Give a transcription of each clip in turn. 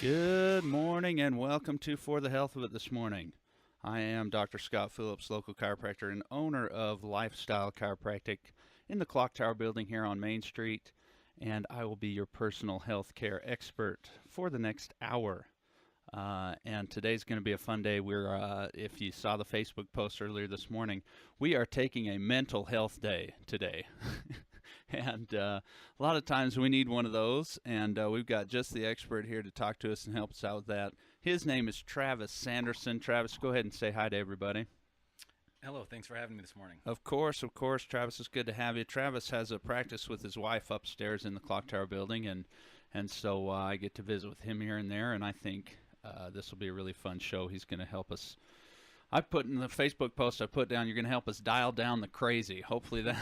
Good morning and welcome to For the Health of It this morning. I am Dr. Scott Phillips, local chiropractor and owner of Lifestyle Chiropractic in the Clock Tower building here on Main Street, and I will be your personal health care expert for the next hour. And today's going to be a fun day. If you saw the Facebook post earlier this morning, we are taking a mental health day today. And a lot of times we need one of those, and we've got just the expert here to talk to us and help us out with that. His name is Travis Sanderson. Travis, go ahead and say hi to everybody. Hello, thanks for having me this morning. Of course, Travis, it's good to have you. Travis has a practice with his wife upstairs in the Clock Tower building, and so I get to visit with him here and there, and I think this will be a really fun show. He's going to help us. I put in the Facebook post I put down, you're going to help us dial down the crazy. Hopefully that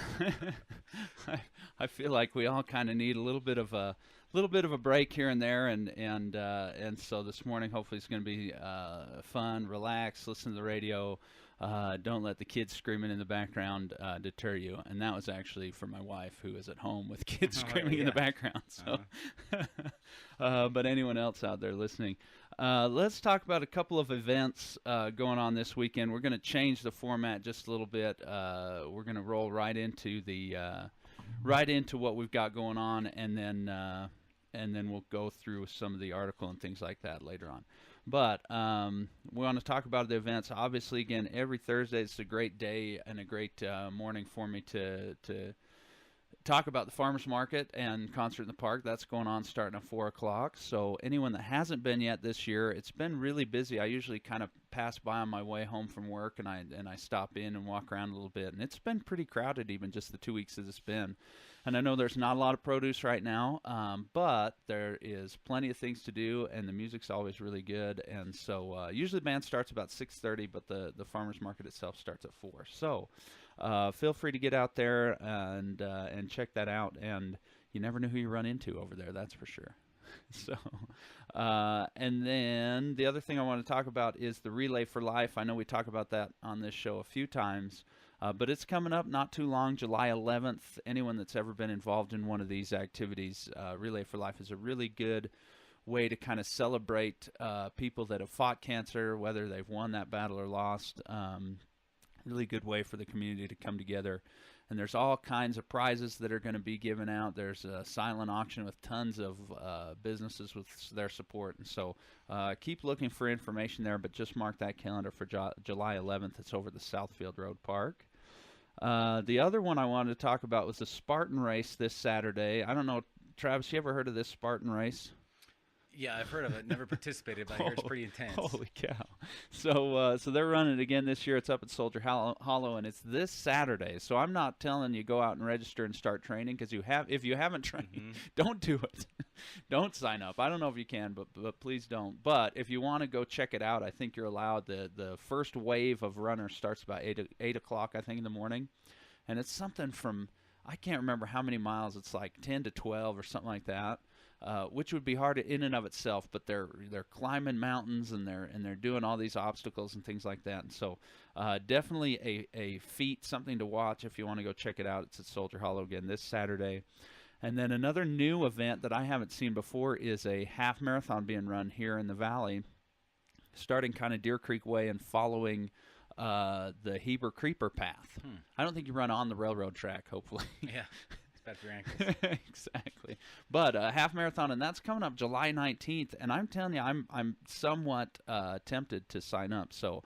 I feel like we all kind of need a little bit of a break here and there, and so this morning hopefully it's going to be fun, relax, listen to the radio. Don't let the kids screaming in the background deter you. And that was actually for my wife, who is at home with kids screaming in the background. So, but anyone else out there listening, let's talk about a couple of events going on this weekend. We're going to change the format just a little bit. We're going to roll right into what we've got going on, and then we'll go through some of the article and things like that later on. But we want to talk about the events. Obviously, again, every Thursday it's a great day and a great morning for me to talk about the farmers market and concert in the park. That's going on starting at 4 o'clock. So anyone that hasn't been yet this year, it's been really busy. I usually kind of pass by on my way home from work, and I stop in and walk around a little bit. And it's been pretty crowded even just the 2 weeks that it's been. And I know there's not a lot of produce right now, but there is plenty of things to do, and the music's always really good. And so usually the band starts about 6:30, but the farmers market itself starts at 4. So feel free to get out there and check that out. And you never know who you run into over there, that's for sure. So, and then the other thing I want to talk about is the Relay for Life. I know we talk about that on this show a few times. But it's coming up not too long, July 11th. Anyone that's ever been involved in one of these activities, Relay for Life is a really good way to kind of celebrate people that have fought cancer, whether they've won that battle or lost. Really good way for the community to come together. And there's all kinds of prizes that are going to be given out. There's a silent auction with tons of businesses with their support. And so keep looking for information there, but just mark that calendar for July 11th. It's over at the Southfield Road Park. The other one I wanted to talk about was the Spartan race this Saturday. I don't know, Travis, you ever heard of this Spartan race? Yeah, I've heard of it. Never participated, but I hear it's pretty intense. Holy cow. So they're running it again this year. It's up at Soldier Hollow, and it's this Saturday. So I'm not telling you go out and register and start training, because if you haven't trained, don't do it. Don't sign up. I don't know if you can, but please don't. But if you want to go check it out, I think you're allowed. The first wave of runners starts about 8 o'clock, I think, in the morning. And it's something from, I can't remember how many miles. It's like 10 to 12 or something like that. Which would be hard in and of itself, but they're climbing mountains, and they're doing all these obstacles and things like that. And so definitely a feat, something to watch if you want to go check it out. It's at Soldier Hollow again this Saturday. And then another new event that I haven't seen before is a half marathon being run here in the valley, starting kind of Deer Creek Way and following the Heber Creeper Path. I don't think you run on the railroad track, hopefully. Yeah. Bad for your ankles. Exactly. But a half marathon, and that's coming up July 19th. And I'm telling you, I'm somewhat tempted to sign up. So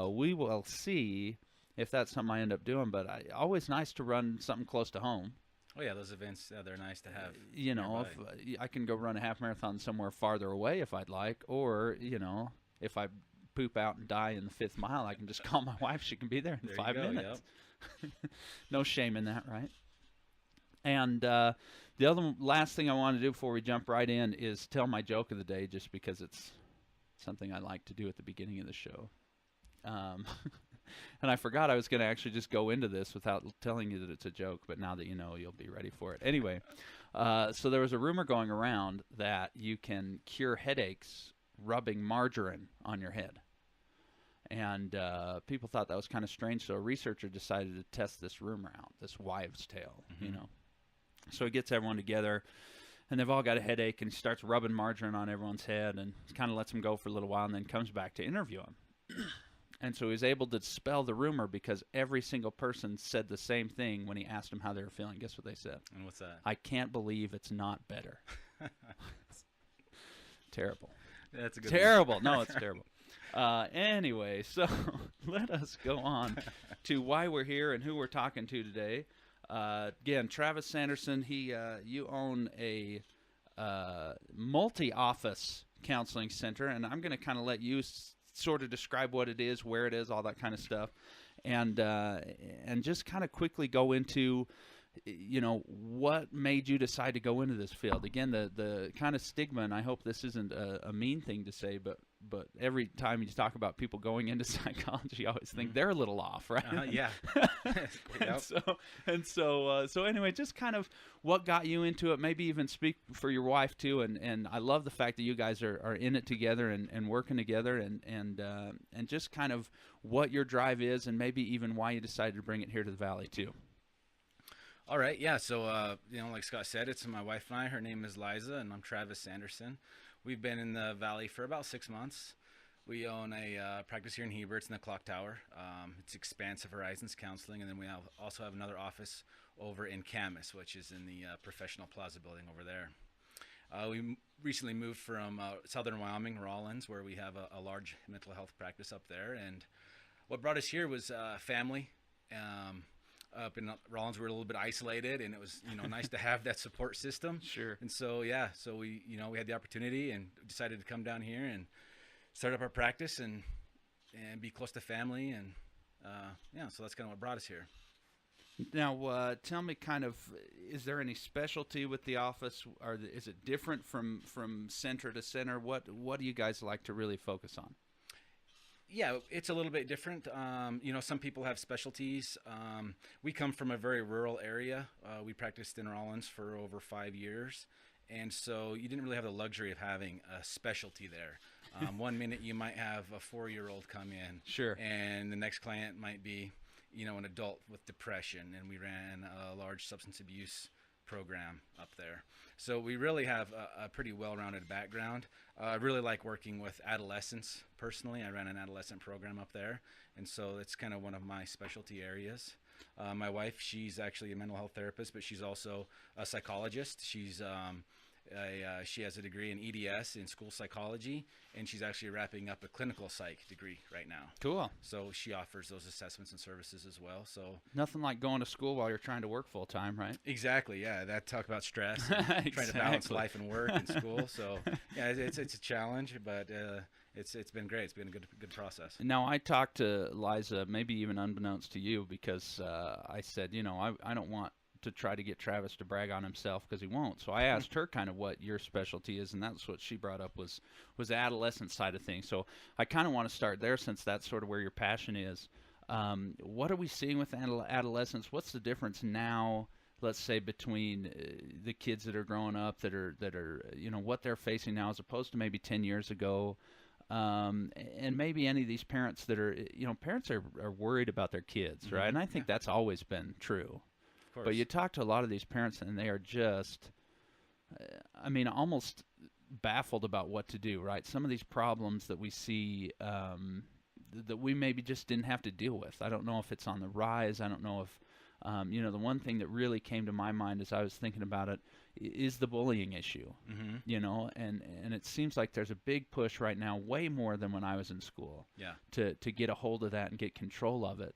we will see if that's something I end up doing. But always nice to run something close to home. Oh, yeah, those events, they're nice to have. You know, if I can go run a half marathon somewhere farther away if I'd like, or, you know, if I poop out and die in the 5th mile, I can just call my wife. She can be there in 5 minutes. Yep. No shame in that, right? And the last thing I want to do before we jump right in is tell my joke of the day, just because it's something I like to do at the beginning of the show. And I forgot I was going to actually just go into this without telling you that it's a joke, but now that you know, you'll be ready for it. Anyway, so there was a rumor going around that you can cure headaches rubbing margarine on your head. And people thought that was kind of strange, so a researcher decided to test this rumor out, this wives' tale, you know. So he gets everyone together, and they've all got a headache, and he starts rubbing margarine on everyone's head and kind of lets them go for a little while and then comes back to interview him. And so he was able to dispel the rumor because every single person said the same thing when he asked them how they were feeling. Guess what they said? And what's that? I can't believe it's not better. Terrible. That's a good Terrible. No, it's terrible. Anyway, so let us go on to why we're here and who we're talking to today. Again, Travis Sanderson, you own a multi-office counseling center, and I'm going to kind of let you sort of describe what it is, where it is, all that kind of stuff, and just kind of quickly go into, what made you decide to go into this field. Again, the kind of stigma, and I hope this isn't a mean thing to say, but every time you talk about people going into psychology, I always think they're a little off, right? Yeah. So anyway, just kind of what got you into it. Maybe even speak for your wife too. And I love the fact that you guys are in it together and working together, and just kind of what your drive is, and maybe even why you decided to bring it here to the Valley too. All right, yeah. So like Scott said, it's my wife and I. Her name is Liza, and I'm Travis Sanderson. We've been in the Valley for about 6 months. We own a practice here in Heber. It's in the Clock Tower. It's Expansive Horizons Counseling, and then we also have another office over in Camas, which is in the Professional Plaza building over there. We recently moved from southern Wyoming, Rawlins, where we have a large mental health practice up there. And what brought us here was family. Up in Rawlins, we were a little bit isolated, and it was nice to have that support system. Sure. And so we we had the opportunity and decided to come down here and start up our practice and be close to family, and so that's kind of what brought us here. Now, tell me, kind of, is there any specialty with the office, or is it different from center to center? What do you guys like to really focus on? Yeah, it's a little bit different. Some people have specialties. We come from a very rural area. We practiced in Rawlins for over 5 years. And so you didn't really have the luxury of having a specialty there. 1 minute you might have a 4-year-old come in. Sure. And the next client might be, an adult with depression. And we ran a large substance abuse program up there. So we really have a pretty well-rounded background. I really like working with adolescents personally. I ran an adolescent program up there, and so it's kind of one of my specialty areas. My wife, she's actually a mental health therapist, but she's also a psychologist. She has a degree in EDS in school psychology, and she's actually wrapping up a clinical psych degree right now. Cool. So she offers those assessments and services as well. So nothing like going to school while you're trying to work full time, right? Exactly. Yeah. That talk about stress, and trying to balance life and work and school. So yeah, it's a challenge, but it's been great. It's been a good process. Now, I talked to Liza, maybe even unbeknownst to you, because I said, I don't want to try to get Travis to brag on himself, because he won't. So I asked her kind of what your specialty is, and that's what she brought up was the adolescent side of things. So I kind of want to start there, since that's sort of where your passion is. What are we seeing with adolescents? What's the difference now, let's say, between the kids that are growing up, that are what they're facing now, as opposed to maybe 10 years ago? And maybe any of these parents that are, parents are worried about their kids, right? And I think that's always been true. But you talk to a lot of these parents, and they are just, almost baffled about what to do, right? Some of these problems that we see that we maybe just didn't have to deal with. I don't know if it's on the rise. I don't know if, the one thing that really came to my mind as I was thinking about it is the bullying issue, and it seems like there's a big push right now, way more than when I was in school, to get a hold of that and get control of it.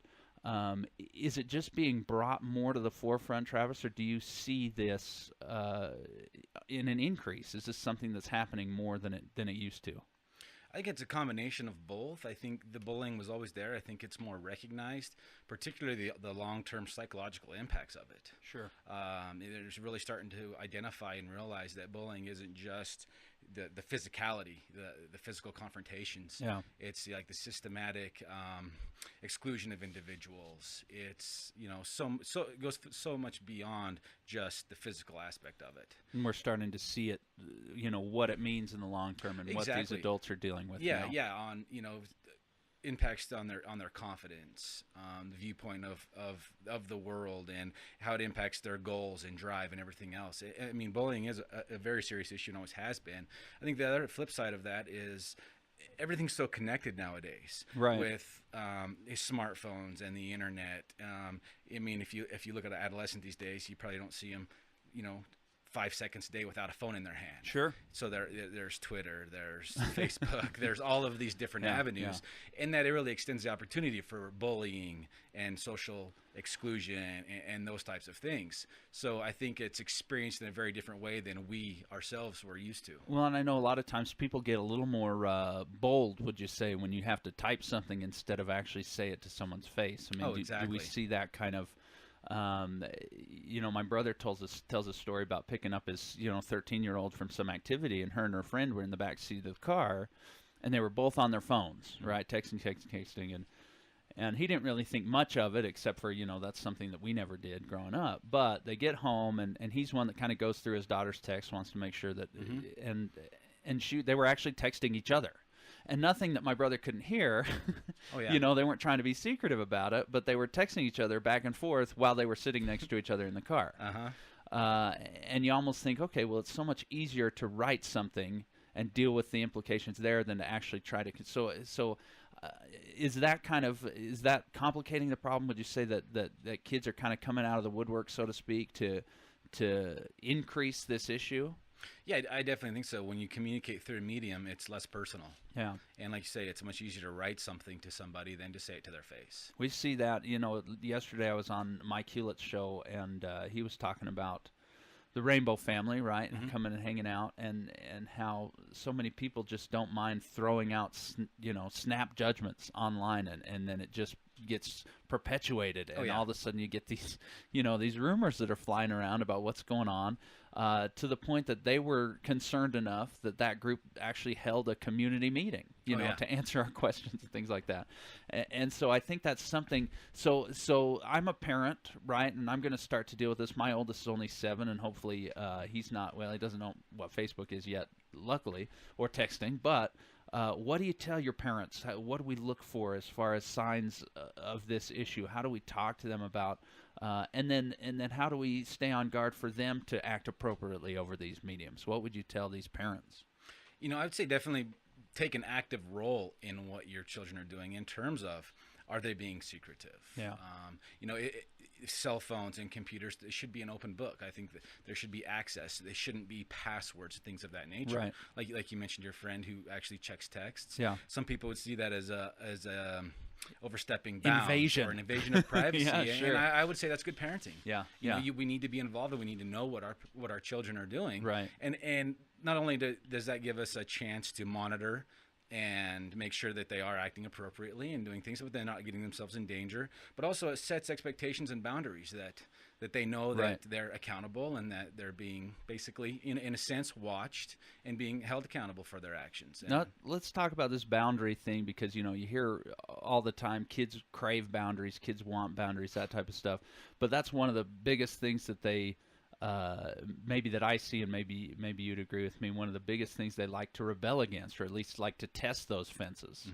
Is it just being brought more to the forefront, Travis, or do you see this in an increase? Is this something that's happening more than it used to? I think it's a combination of both. I think the bullying was always there. I think it's more recognized, particularly the long-term psychological impacts of it. Sure. There's really starting to identify and realize that bullying isn't just the physicality, the physical confrontations. Yeah. It's like the systematic exclusion of individuals. It's it goes so much beyond just the physical aspect of it. And we're starting to see it, what it means in the long term, and what these adults are dealing with. Yeah, now. yeah. impacts on their confidence, the viewpoint of the world, and how it impacts their goals and drive and everything else. I mean, bullying is a very serious issue and always has been. I think the other flip side of that is everything's so connected nowadays, Right. with smartphones and the internet. I mean, if you look at an adolescent these days, you probably don't see them, 5 seconds a day without a phone in their hand. Sure. So there's Twitter, there's Facebook, there's all of these different Yeah, avenues, and that it really extends the opportunity for bullying and social exclusion and those types of things. So I think it's experienced in a very different way than we ourselves were used to. Well, and I know a lot of times people get a little more bold, would you say, when you have to type something instead of actually say it to someone's face? I mean, do Exactly. we see that kind of? My brother tells a story about picking up his 13-year-old from some activity, and her and her friend were in the back seat of the car, and they were both on their phones, right, texting, and he didn't really think much of it, except for that's something that we never did growing up. But they get home, and he's one that kind of goes through his daughter's text, wants to make sure that, and they were actually texting each other. And nothing that my brother couldn't hear. Oh, yeah. They weren't trying to be secretive about it, but they were texting each other back and forth while they were sitting next to each other in the car. And you almost think, okay, well, it's so much easier to write something and deal with the implications there than to actually try to. So is that complicating the problem? Would you say that kids are kind of coming out of the woodwork, so to speak, to increase this issue? Yeah, I definitely think so. When you communicate through a medium, it's less personal. Yeah. And like you say, it's much easier to write something to somebody than to say it to their face. We see that, yesterday I was on Mike Hewlett's show, and he was talking about the Rainbow family, right, and coming and hanging out, and how so many people just don't mind throwing out, snap judgments online, and then it just gets perpetuated, and all of a sudden you get these, these rumors that are flying around about what's going on, to the point that they were concerned enough that group actually held a community meeting, to answer our questions and things like that. And so I think that's something. So I'm a parent, right, and I'm going to start to deal with this. My oldest is only 7, and hopefully he's not. Well, he doesn't know what Facebook is yet, luckily, or texting, but. What do you tell your parents? What do we look for as far as signs of this issue? How do we talk to them about, and then how do we stay on guard for them to act appropriately over these mediums? What would you tell these parents? I would say definitely take an active role in what your children are doing in terms of, are they being secretive? Yeah. Cell phones and computers, they should be an open book. I think that there should be access. They shouldn't be passwords, things of that nature. Right. Like you mentioned, your friend who actually checks texts. Yeah. Some people would see that as a overstepping bounds Invasion. or an invasion of privacy. Yeah, sure. And I would say that's good parenting. Yeah. We need to be involved, and we need to know what our children are doing. Right. And not only does that give us a chance to monitor and make sure that they are acting appropriately and doing things, but they're not getting themselves in danger. But also it sets expectations and boundaries that they know that they're accountable, and that they're being basically, in a sense, watched and being held accountable for their actions. Now, let's talk about this boundary thing, because, you hear all the time kids crave boundaries, kids want boundaries, that type of stuff. But that's one of the biggest things that they maybe that I see, and maybe you'd agree with me, one of the biggest things they like to rebel against, or at least like to test those fences.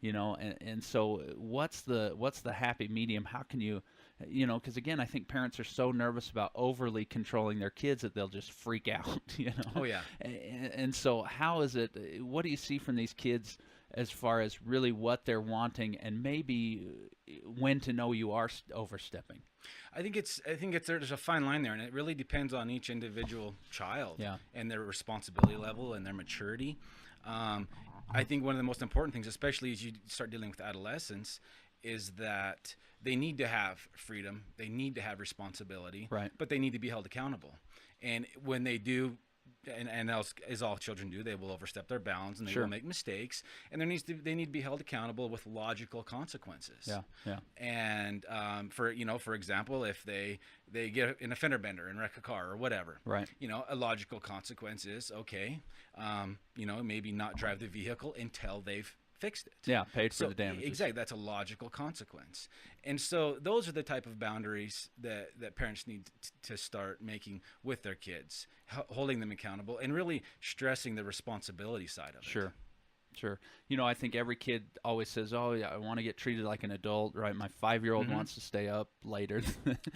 And so what's the happy medium? How can you, because again, I think parents are so nervous about overly controlling their kids that they'll just freak out. Oh yeah. And so how is it? What do you see from these kids as far as really what they're wanting, and maybe when to know you are overstepping? I think there's a fine line there, and it really depends on each individual child and their responsibility level and their maturity. I think one of the most important things, especially as you start dealing with adolescents, is that they need to have freedom, they need to have responsibility, but they need to be held accountable. And when they do, and as all children do, they will overstep their bounds, and they will make mistakes, and they need to be held accountable with logical consequences. And for example, if they get in a fender bender and wreck a car or whatever, a logical consequence is, okay, maybe not drive the vehicle until they've fixed it. Yeah, paid for the damages. Exactly, that's a logical consequence. And so those are the type of boundaries that parents need to start making with their kids, holding them accountable, and really stressing the responsibility side of it. Sure. Sure. I think every kid always says, "Oh, yeah, I want to get treated like an adult," right? My 5-year-old Hmm. wants to stay up later.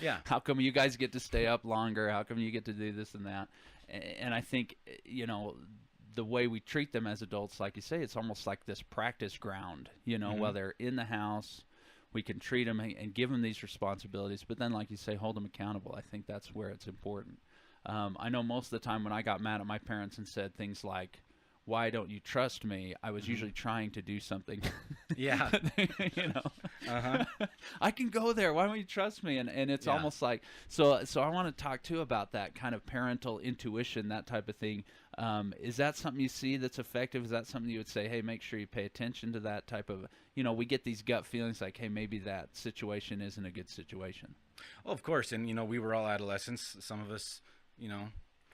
Yeah. How come you guys get to stay up longer? How come you get to do this and that? And I think, the way we treat them as adults, like you say, it's almost like this practice ground. While Hmm. they're in the house, we can treat them and give them these responsibilities, but then, like you say, hold them accountable. I think that's where it's important. I know most of the time when I got mad at my parents and said things like, "Why don't you trust me?" I was Hmm. usually trying to do something. Yeah. you know, Uh-huh. I can go there. Why don't you trust me? And it's Yeah. almost like so. I want to talk too about that kind of parental intuition, that type of thing. Is that something you see that's effective? Is that something you would say, hey, make sure you pay attention to that type of? We get these gut feelings like, hey, maybe that situation isn't a good situation. Well, of course, and we were all adolescents. Some of us, you know,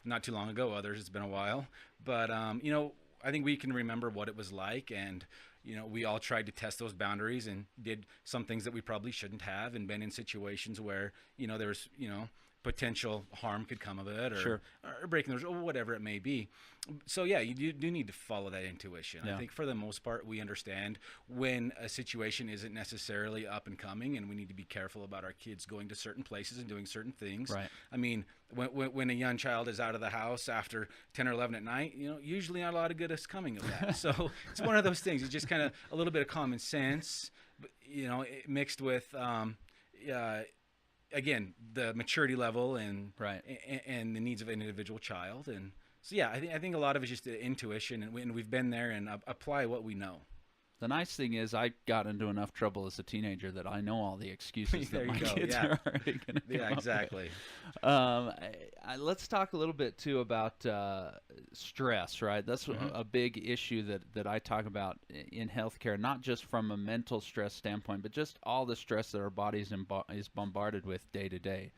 not too long ago. Others, it's been a while. But I think we can remember what it was like, and we all tried to test those boundaries and did some things that we probably shouldn't have, and been in situations where there was potential harm could come of it, Sure. or breaking the rules, or whatever it may be. So yeah, you do need to follow that intuition. I Yeah. think for the most part we understand when a situation isn't necessarily up and coming, and we need to be careful about our kids going to certain places and doing certain things. Right. I mean, when a young child is out of the house after 10 or 11 at night, usually not a lot of good is coming of that. So it's one of those things. It's just kind of a little bit of common sense, mixed with again, the maturity level and Right. and the needs of an individual child. And so yeah, I think a lot of it's just the intuition, and we've been there and apply what we know. The nice thing is I got into enough trouble as a teenager that I know all the excuses There that my you go. kids Yeah. are already going to Yeah, exactly. Let's talk a little bit too about stress, right? That's Hmm. a big issue that I talk about in healthcare, not just from a mental stress standpoint, but just all the stress that our body is bombarded with day to day.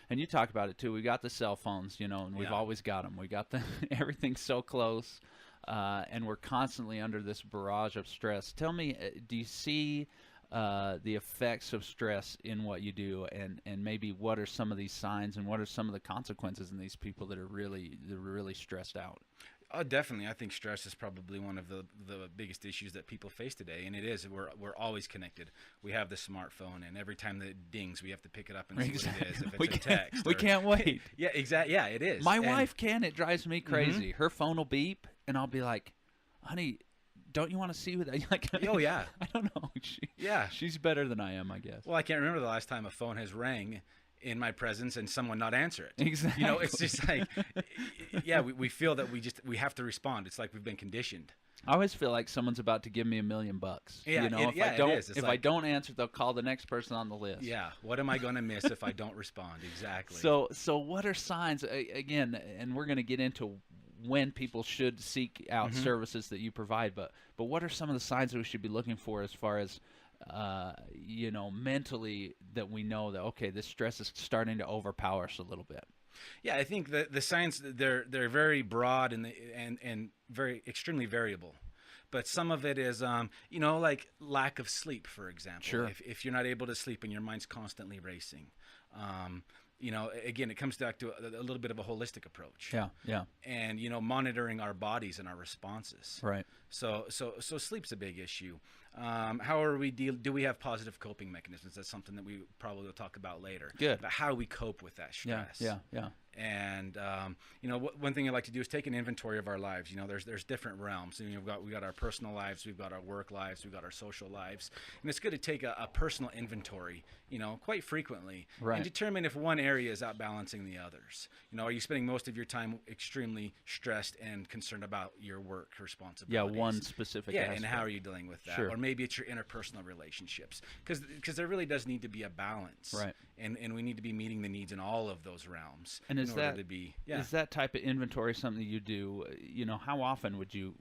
And you talk about it too. We got the cell phones, and we've Yeah. always got them. We got the everything's so close, and we're constantly under this barrage of stress. Tell me, do you see the effects of stress in what you do, and maybe what are some of these signs, and what are some of the consequences in these people that are really stressed out? Oh, definitely. I think stress is probably one of the biggest issues that people face today, and it is. We're always connected. We have the smartphone, and every time that it dings, we have to pick it up and see what it is. If we it's a can't, text, we or, can't wait. yeah, exactly. Yeah, it is. My And- wife can. It drives me crazy. Her phone will beep, and I'll be like, "Honey, don't you want to see what I like?" Oh yeah, I don't know. yeah. She's better than I am, I guess. Well, I can't remember the last time a phone has rang in my presence and someone not answer it. Exactly. It's just like, yeah, we feel that we have to respond. It's like we've been conditioned. I always feel like someone's about to give me $1 million. Yeah, If yeah, I it don't, is. It's if I like- don't answer, they'll call the next person on the list. Yeah, what am I going to miss if I don't respond? Exactly. So what are signs again? And we're going to get into when people should seek out Mhm. services that you provide. But what are some of the signs that we should be looking for as far as mentally, that we know that okay, this stress is starting to overpower us a little bit? Yeah, I think the signs, they're very broad and very extremely variable. But some of it is, like lack of sleep, for example. Sure. If you're not able to sleep and your mind's constantly racing, again, it comes back to a little bit of a holistic approach. Yeah. And monitoring our bodies and our responses. Right. So sleep's a big issue. How are we do we have positive coping mechanisms? That's something that we probably will talk about later. Good. About how we cope with that stress. Yeah. And one thing I like to do is take an inventory of our lives. There's different realms. We got our personal lives, we've got our work lives, we've got our social lives, and it's good to take a personal inventory, quite frequently, Right. and determine if one area is outbalancing the others. Are you spending most of your time extremely stressed and concerned about your work Yeah, responsibilities? one specific Yeah, aspect. and how are you dealing with that? Sure. Or maybe it's your interpersonal relationships, because there really does need to be a balance, Right. And we need to be meeting the needs in all of those realms. And is in order that to be yeah. is that type of inventory something you do? How often would you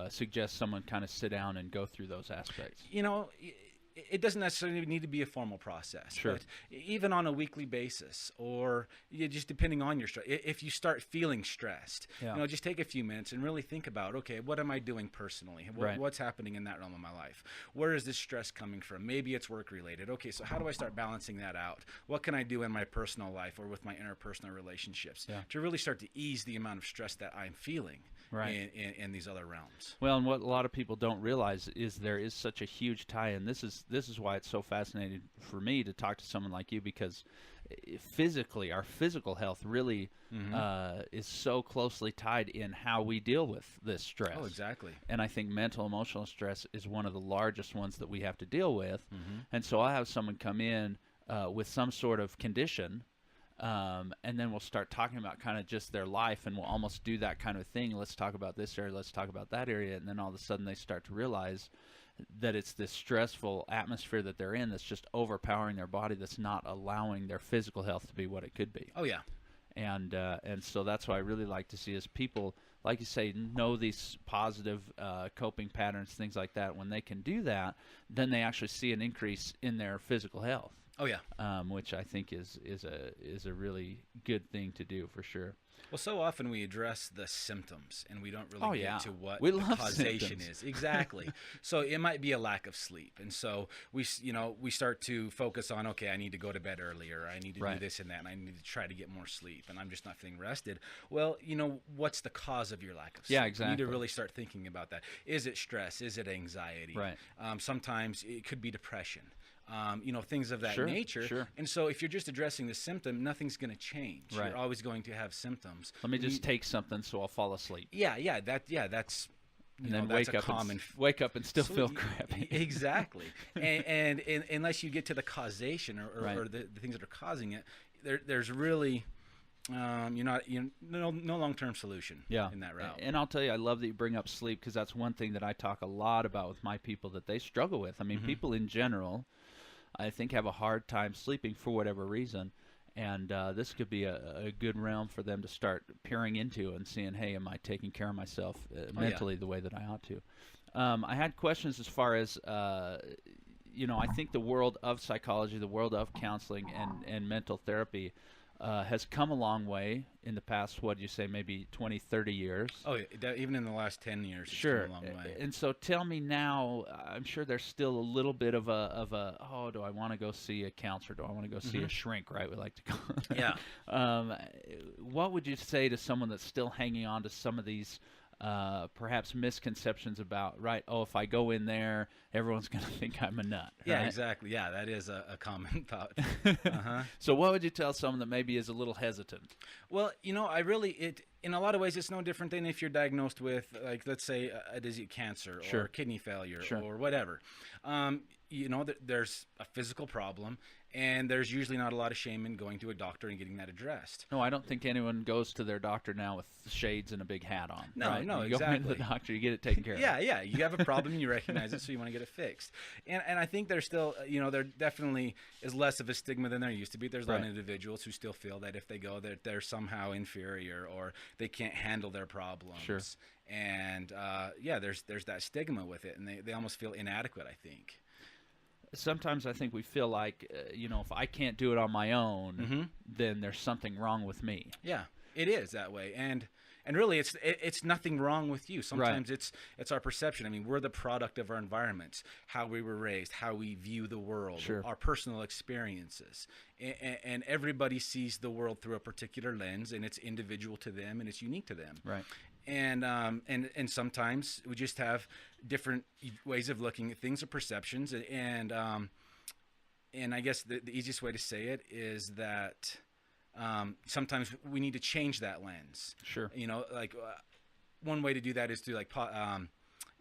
suggest someone kind of sit down and go through those aspects? it doesn't necessarily need to be a formal process. Sure. But even on a weekly basis, or just depending on your stress, if you start feeling stressed, Yeah. just take a few minutes and really think about, okay, what am I doing personally? Right. What's happening in that realm of my life? Where is this stress coming from? Maybe it's work related. Okay, so how do I start balancing that out? What can I do in my personal life or with my interpersonal relationships to really start to ease the amount of stress that I'm feeling in these other realms? Well, and what a lot of people don't realize is there is such a huge tie, and this is why it's so fascinating for me to talk to someone like you, because physically, our physical health really is so closely tied in how we deal with this stress. Oh, exactly. And I think mental, emotional stress is one of the largest ones that we have to deal with. And so I'll have someone come in with some sort of condition, and then we'll start talking about kind of just their life, and we'll almost do that kind of thing. Let's talk about this area, let's talk about that area, and then all of a sudden they start to realize that it's this stressful atmosphere that they're in that's just overpowering their body, that's not allowing their physical health to be what it could be. Oh, yeah. And so that's what I really like to see is people, like you say, know these positive coping patterns, things like that. When they can do that, then they actually see an increase in their physical health. Oh, yeah. Which I think is a really good thing to do for sure. Well, so often we address the symptoms and we don't really get to what we the love causation symptoms. is. Exactly. So it might be a lack of sleep. And so we start to focus on, okay, I need to go to bed earlier. I need to do this and that, and I need to try to get more sleep, and I'm just not feeling rested. Well, what's the cause of your lack of sleep? Yeah, exactly. You need to really start thinking about that. Is it stress? Is it anxiety? Right. Sometimes it could be depression. Things of that Sure, nature. sure. And so if you're just addressing the symptom, nothing's going to change. Right. You're always going to have symptoms. Let me just take something so I'll fall asleep. That's And then that's wake up and still feel crappy. Exactly. and unless you get to the causation or the things that are causing it, there's really no long-term solution in that route. And I'll tell you, I love that you bring up sleep, because that's one thing that I talk a lot about with my people that they struggle with. I mean, people in general, I think, have a hard time sleeping for whatever reason. And this could be a good realm for them to start peering into and seeing, hey, am I taking care of myself mentally the way that I ought to? I had questions as far as, I think the world of psychology, the world of counseling and mental therapy has come a long way in the past, what do you say, maybe 20, 30 years? Oh, yeah, even in the last 10 years, it's sure. come a long way. And so tell me now, I'm sure there's still a little bit of a do I want to go see a counselor? Do I want to go see a shrink, right? We like to call it. Yeah. What would you say to someone that's still hanging on to some of these perhaps misconceptions about, if I go in there, everyone's going to think I'm a nut. Yeah, right? Exactly. Yeah, that is a common thought. So what would you tell someone that maybe is a little hesitant? Well, in a lot of ways, it's no different than if you're diagnosed with, like, let's say, a disease, cancer or kidney failure or whatever. There's a physical problem, and there's usually not a lot of shame in going to a doctor and getting that addressed. No, I don't think anyone goes to their doctor now with shades and a big hat on. No, right? no, you exactly. go into the doctor, you get it taken care of. Yeah, you have a problem, you recognize it, so you want to get it fixed. And I think there's still, there definitely is less of a stigma than there used to be. There's a lot of individuals who still feel that if they go, they're somehow inferior or they can't handle their problems. Sure. And there's that stigma with it, and they almost feel inadequate, I think. Sometimes I think we feel like, if I can't do it on my own, then there's something wrong with me. Yeah, it is that way. And really, it's nothing wrong with you. Sometimes it's our perception. I mean, we're the product of our environments, how we were raised, how we view the world, our personal experiences. And everybody sees the world through a particular lens, and it's individual to them, and it's unique to them. Right. And sometimes we just have different ways of looking at things or perceptions, and I guess the easiest way to say it is that sometimes we need to change that lens. Sure. One way to do that is to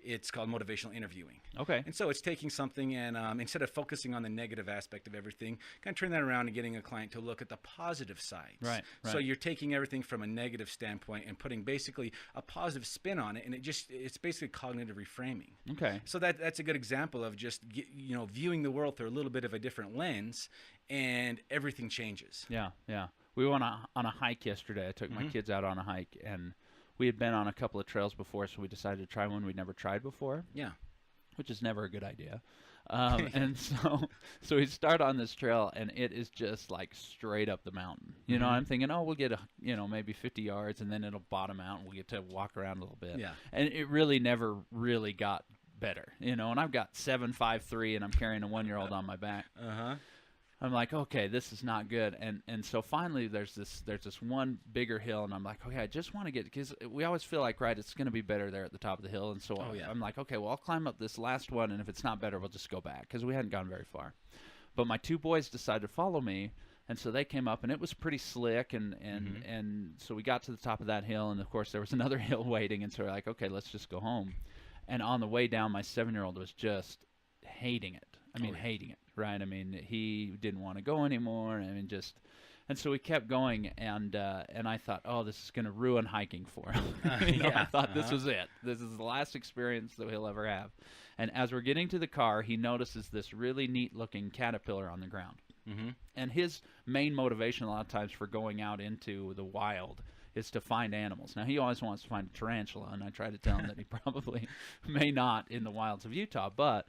it's called motivational interviewing. Okay. And so it's taking something and instead of focusing on the negative aspect of everything, kind of turn that around and getting a client to look at the positive sides. Right. So you're taking everything from a negative standpoint and putting basically a positive spin on it, and it's basically cognitive reframing. Okay. So that's a good example of just viewing the world through a little bit of a different lens, and everything changes. Yeah. We went on a hike yesterday. I took my kids out on a hike, and we had been on a couple of trails before, so we decided to try one we'd never tried before. Yeah. Which is never a good idea. And so we start on this trail, and it is just like straight up the mountain. You know, I'm thinking, oh, we'll get maybe 50 yards, and then it'll bottom out, and we'll get to walk around a little bit. Yeah. And it really never really got better, and I've got 7'5'3", and I'm carrying a 1-year-old on my back. I'm like, okay, this is not good, and so finally there's this one bigger hill, and I'm like, okay, I just want to get, because we always feel like, right, it's going to be better there at the top of the hill, and so I'm like, okay, well, I'll climb up this last one, and if it's not better, we'll just go back, because we hadn't gone very far. But my 2 boys decided to follow me, and so they came up, and it was pretty slick, and so we got to the top of that hill, and of course there was another hill waiting, and so we're like, okay, let's just go home. And on the way down, my 7-year-old was just hating it. I mean, hating it, right? I mean, he didn't want to go anymore. I mean, and so we kept going, and I thought, oh, this is going to ruin hiking for him. I thought this was it. This is the last experience that he'll ever have. And as we're getting to the car, he notices this really neat-looking caterpillar on the ground. And his main motivation a lot of times for going out into the wild is to find animals. Now, he always wants to find a tarantula, and I try to tell him that he probably may not in the wilds of Utah, but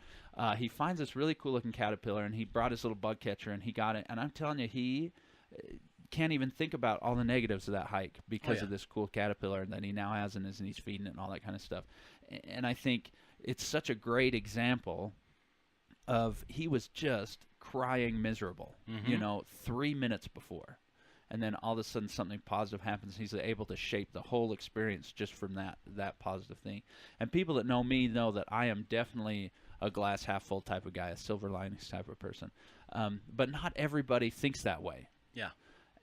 he finds this really cool-looking caterpillar, and he brought his little bug catcher, and he got it. And I'm telling you, he can't even think about all the negatives of that hike because of this cool caterpillar that he now has, and he's feeding it and all that kind of stuff. And I think it's such a great example of he was just crying miserable, 3 minutes before. And then all of a sudden something positive happens. He's able to shape the whole experience just from that positive thing. And people that know me know that I am definitely a glass half full type of guy, a silver linings type of person. But not everybody thinks that way. Yeah.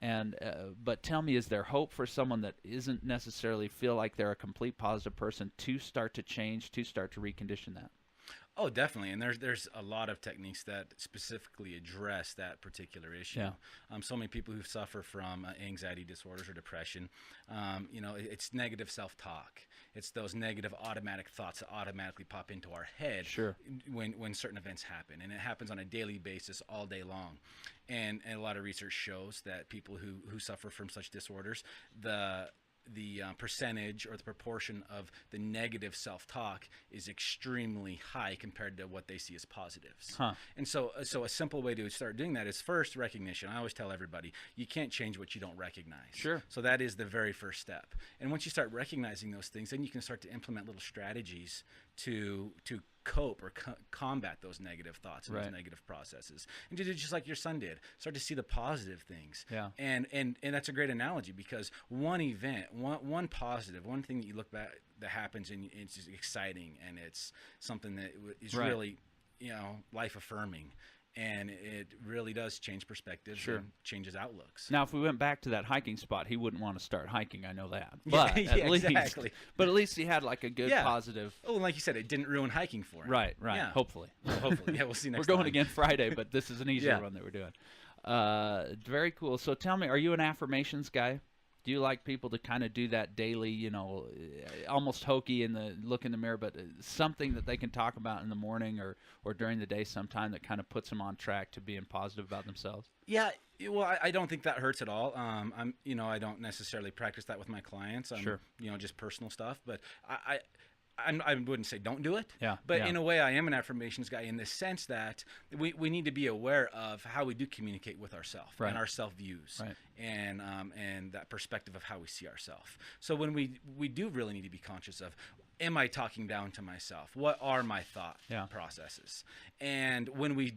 And but tell me, is there hope for someone that isn't necessarily feel like they're a complete positive person to start to change, to start to recondition that? Oh, definitely, and there's a lot of techniques that specifically address that particular issue. Yeah. So many people who suffer from anxiety disorders or depression, it's negative self-talk. It's those negative automatic thoughts that automatically pop into our head when certain events happen, and it happens on a daily basis all day long. And a lot of research shows that people who suffer from such disorders, the percentage or the proportion of the negative self-talk is extremely high compared to what they see as positives. And so a simple way to start doing that is first recognition. I always tell everybody, you can't change what you don't recognize. Sure. So that is the very first step. And once you start recognizing those things, then you can start to implement little strategies to cope or combat those negative thoughts and those negative processes, and do just like your son did, start to see the positive things. And that's a great analogy, because one event, one positive, one thing that you look back that happens and it's just exciting, and it's something that is really life affirming, and it really does change perspectives and changes outlooks. Now, if we went back to that hiking spot, he wouldn't want to start hiking. I know that. But at least he had like a good positive. Oh, like you said, it didn't ruin hiking for him. Right. Yeah. Hopefully. Yeah, we'll see next time. We're going time. again Friday, but this is an easier one that we're doing. Very cool. So tell me, are you an affirmations guy? Do you like people to kind of do that daily, almost hokey look in the mirror, but something that they can talk about in the morning or during the day sometime that kind of puts them on track to being positive about themselves? Yeah, well, I don't think that hurts at all. I don't necessarily practice that with my clients. Just personal stuff, but I wouldn't say don't do it. But in a way, I am an affirmations guy in the sense that we need to be aware of how we do communicate with ourselves and our self views and that perspective of how we see ourselves. So when we do really need to be conscious of, am I talking down to myself? What are my thought processes? And when we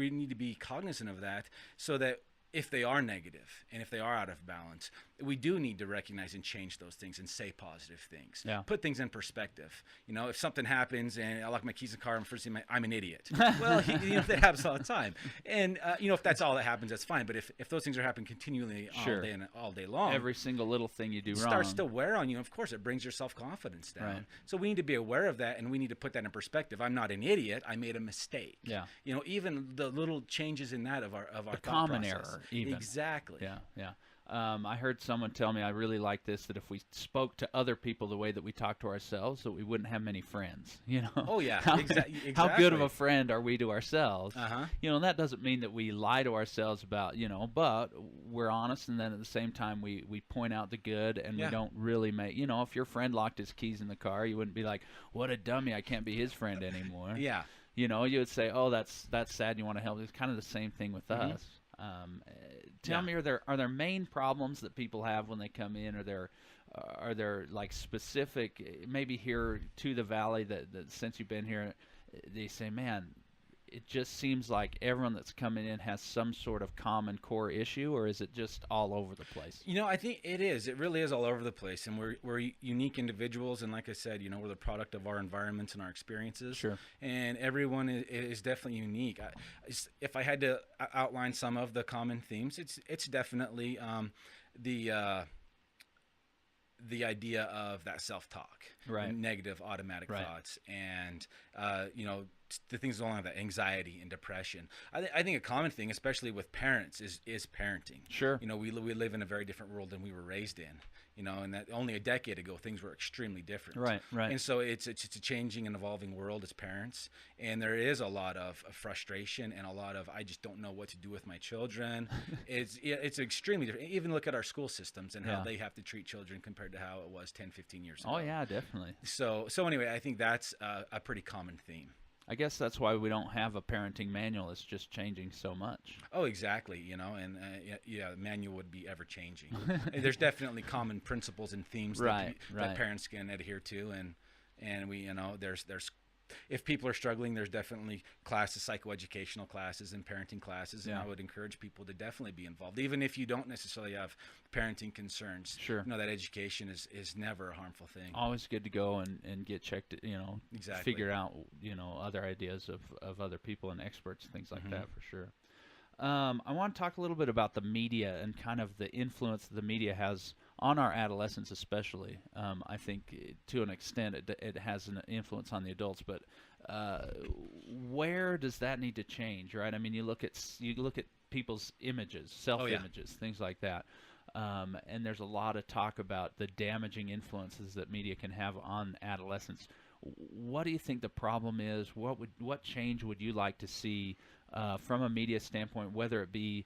need to be cognizant of that, so that if they are negative and if they are out of balance, we do need to recognize and change those things and say positive things. Put things in perspective. If something happens and I lock my keys in the car and first thing I'm an idiot. Well, that happens all the time. And if that's all that happens, that's fine. But if those things are happening continually all day long, every single little thing you do wrong starts to wear on you. Of course, it brings your self-confidence down. So we need to be aware of that, and we need to put that in perspective. I'm not an idiot. I made a mistake. Even the little changes in that of our the common error. Even. Exactly. Yeah. I heard someone tell me, I really like this, that if we spoke to other people the way that we talk to ourselves, that we wouldn't have many friends. Oh yeah, exactly. How good of a friend are we to ourselves? And that doesn't mean that we lie to ourselves about, but we're honest, and then at the same time we point out the good, and we don't really make, if your friend locked his keys in the car, you wouldn't be like, what a dummy, I can't be his friend anymore. You would say, oh, that's sad. You want to help. It's kind of the same thing with Hmm. us. Tell Yeah. me, are there main problems that people have when they come in? Are there like specific, maybe here to the valley that since you've been here, they say, man, it just seems like everyone that's coming in has some sort of common core issue, or is it just all over the place? I think it is. It really is all over the place, and we're unique individuals, and like I said, we're the product of our environments and our experiences, Sure. and everyone is definitely unique. If I had to outline some of the common themes, it's definitely the uh, the idea of that self-talk, Right. negative automatic Right. thoughts, and the things along with that, anxiety and depression. I think a common thing, especially with parents, is parenting. Sure. We live in a very different world than we were raised in. And that only a decade ago things were extremely different. Right. Right. And so it's a changing and evolving world as parents, and there is a lot of frustration and a lot of I just don't know what to do with my children. It's extremely different. Even look at our school systems and how Yeah. they have to treat children compared to how it was 10, 15 years ago. Oh yeah, definitely. So anyway, I think that's a pretty common theme. I guess that's why we don't have a parenting manual. It's just changing so much. Oh, exactly. And the manual would be ever changing. There's definitely common principles and themes Right, that right. parents can adhere to, and we, there's if people are struggling, there's definitely classes, psychoeducational classes, and parenting classes, and Yeah. I would encourage people to definitely be involved, even if you don't necessarily have parenting concerns. Sure. That education is never a harmful thing. Always good to go and get checked, Exactly. figure out, other ideas of other people and experts, things like Mhm. that for sure. I want to talk a little bit about the media and kind of the influence the media has on our adolescents, especially. I think to an extent it has an influence on the adults, but where does that need to change, right? I mean, you look at people's images, self-images, things like that. And there's a lot of talk about the damaging influences that media can have on adolescents. What do you think the problem is? What change would you like to see from a media standpoint, whether it be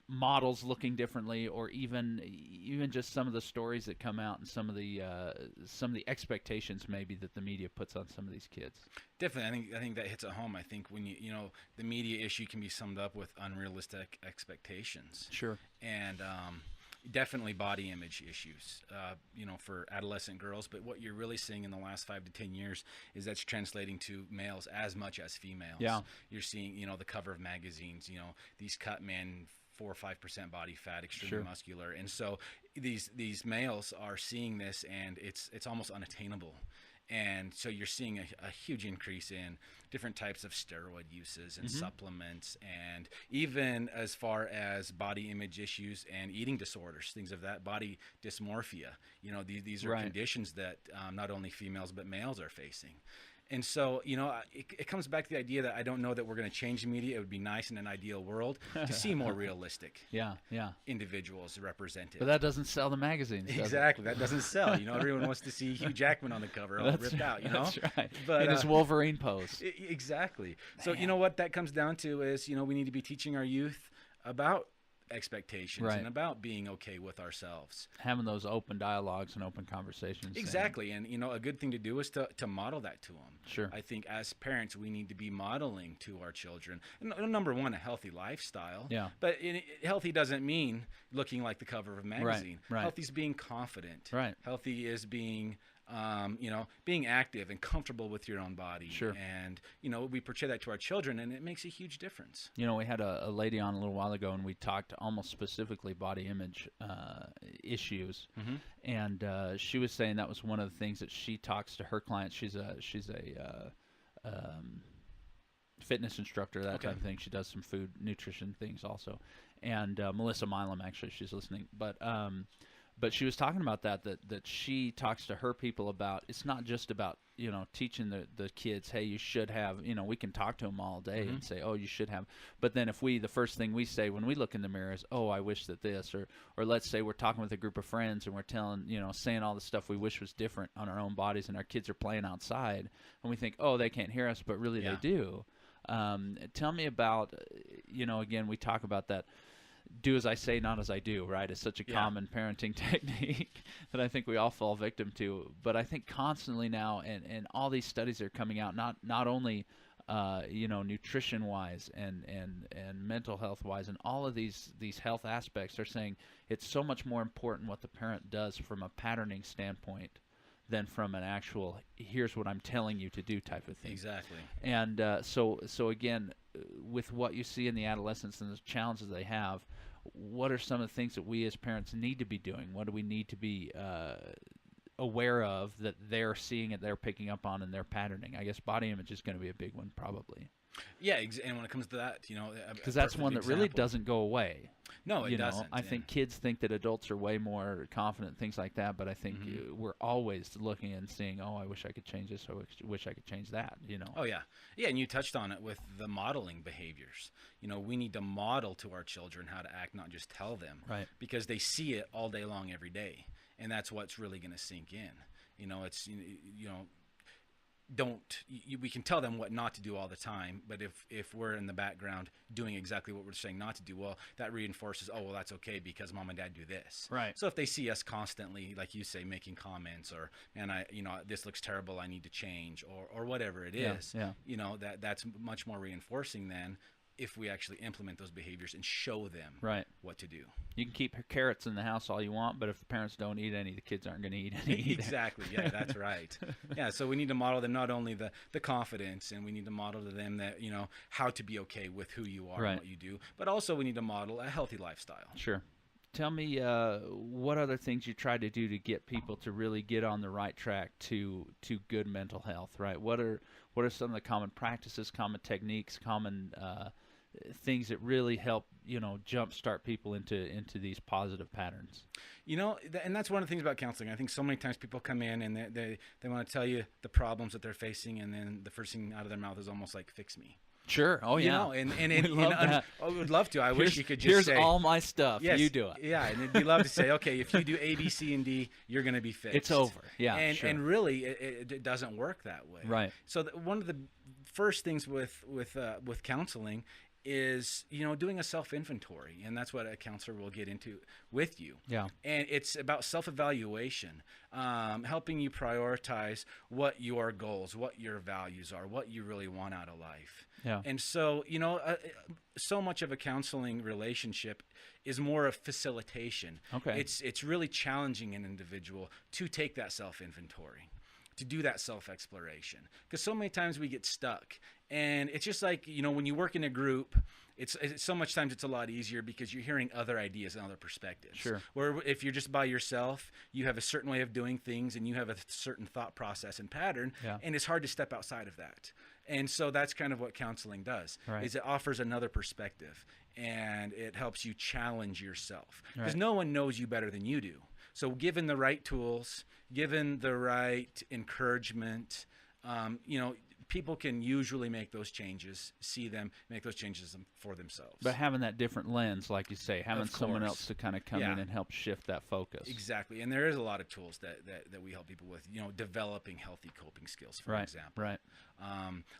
models looking differently, or even just some of the stories that come out and some of the expectations maybe that the media puts on some of these kids? Definitely, I think that hits at home. I think when the media issue can be summed up with unrealistic expectations. Sure. And definitely body image issues, for adolescent girls. But what you're really seeing in the last 5 to 10 years is that's translating to males as much as females. Yeah. You're seeing, the cover of magazines, these cut men, 4 or 5% body fat, extremely Sure. muscular. And so these males are seeing this, and it's almost unattainable. And so you're seeing a huge increase in different types of steroid uses and supplements, and even as far as body image issues and eating disorders, things of that, body dysmorphia. These are Right. conditions that not only females but males are facing. And so, it comes back to the idea that I don't know that we're going to change the media. It would be nice in an ideal world to see more realistic Yeah. individuals represented. But that doesn't sell the magazines, does it? Exactly. That doesn't sell. Everyone wants to see Hugh Jackman on the cover, all ripped out, That's right. But, in his Wolverine pose. Exactly. So, Man. what that comes down to is, we need to be teaching our youth about expectations Right. and about being okay with ourselves. Having those open dialogues and open conversations. Exactly. And, a good thing to do is to model that to them. Sure. I think as parents, we need to be modeling to our children, number one, a healthy lifestyle. Yeah. But healthy doesn't mean looking like the cover of a magazine. right. Healthy is being confident. Right. Healthy is being being active and comfortable with your own body. Sure. And, we portray that to our children, and it makes a huge difference. We had a lady on a little while ago, and we talked almost specifically body image issues, and she was saying that was one of the things that she talks to her clients. She's a fitness instructor, that Okay. type of thing. She does some food nutrition things also, and Melissa Milam, actually, she's listening, but she was talking about that she talks to her people about. It's not just about teaching the kids, hey, you should have, we can talk to them all day and say, oh, you should have, but then if the first thing we say when we look in the mirror is, oh, I wish that this, or let's say we're talking with a group of friends and we're telling, saying all the stuff we wish was different on our own bodies, and our kids are playing outside and we think, oh, they can't hear us, but really Yeah. they do. Tell me about, again, we talk about that do as I say, not as I do, right? It's such a Yeah. common parenting technique that I think we all fall victim to. But I think constantly now, and all these studies are coming out, not only nutrition wise and mental health wise, and all of these health aspects are saying it's so much more important what the parent does from a patterning standpoint than from an actual here's what I'm telling you to do type of thing. Exactly. And so again, with what you see in the adolescents and the challenges they have, what are some of the things that we as parents need to be doing? What do we need to be aware of that they're seeing it, they're picking up on, and they're patterning? I guess body image is going to be a big one, probably. Yeah, and when it comes to that, Because that's one that really doesn't go away. No, it doesn't. I think kids think that adults are way more confident, things like that. But I think we're always looking and seeing, oh, I wish I could change this. I wish I could change that. Oh yeah, yeah. And you touched on it with the modeling behaviors. We need to model to our children how to act, not just tell them. Right. Because they see it all day long, every day, and that's what's really going to sink in. It's we can tell them what not to do all the time, but if we're in the background doing exactly what we're saying not to do, well, that reinforces, oh, well, that's okay because mom and dad do this. Right. So if they see us constantly, like you say, making comments or, man, this looks terrible, I need to change, or whatever it is, that's much more reinforcing than if we actually implement those behaviors and show them what to do. You can keep carrots in the house all you want, but if the parents don't eat any, the kids aren't going to eat any either. Exactly. Yeah, that's right. Yeah, so we need to model them not only the confidence, and we need to model to them that, how to be okay with who you are and what you do, but also we need to model a healthy lifestyle. Sure. Tell me what other things you try to do to get people to really get on the right track to good mental health, right? What are some of the common practices, common techniques, common things that really help jumpstart people into these positive patterns? And that's one of the things about counseling. I think so many times people come in and they want to tell you the problems that they're facing, and then the first thing out of their mouth is almost like, fix me. Sure. Oh yeah. I would love to. I wish you could just say, here's all my stuff. Yes, you do it. Yeah, and it'd be love to say, okay, if you do A, B, C, and D, you're going to be fixed. It's over. Yeah. And really, it doesn't work that way. Right. So one of the first things with counseling is doing a self-inventory, and that's what a counselor will get into with you. Yeah. And it's about self-evaluation, helping you prioritize what your goals, what your values are, what you really want out of life. Yeah. And so so much of a counseling relationship is more of facilitation. Okay. It's really challenging an individual to take that self-inventory, to do that self-exploration, because so many times we get stuck. And it's just like, when you work in a group, it's so much times it's a lot easier because you're hearing other ideas and other perspectives. Sure. Where if you're just by yourself, you have a certain way of doing things and you have a certain thought process and pattern, and it's hard to step outside of that. And so that's kind of what counseling does, is it offers another perspective, and it helps you challenge yourself, because no one knows you better than you do. So given the right tools, given the right encouragement, people can usually make those changes, see them, make those changes for themselves. But having that different lens, like you say, having someone else to kind of come in and help shift that focus. Exactly. And there is a lot of tools that we help people with, developing healthy coping skills, for example. Right.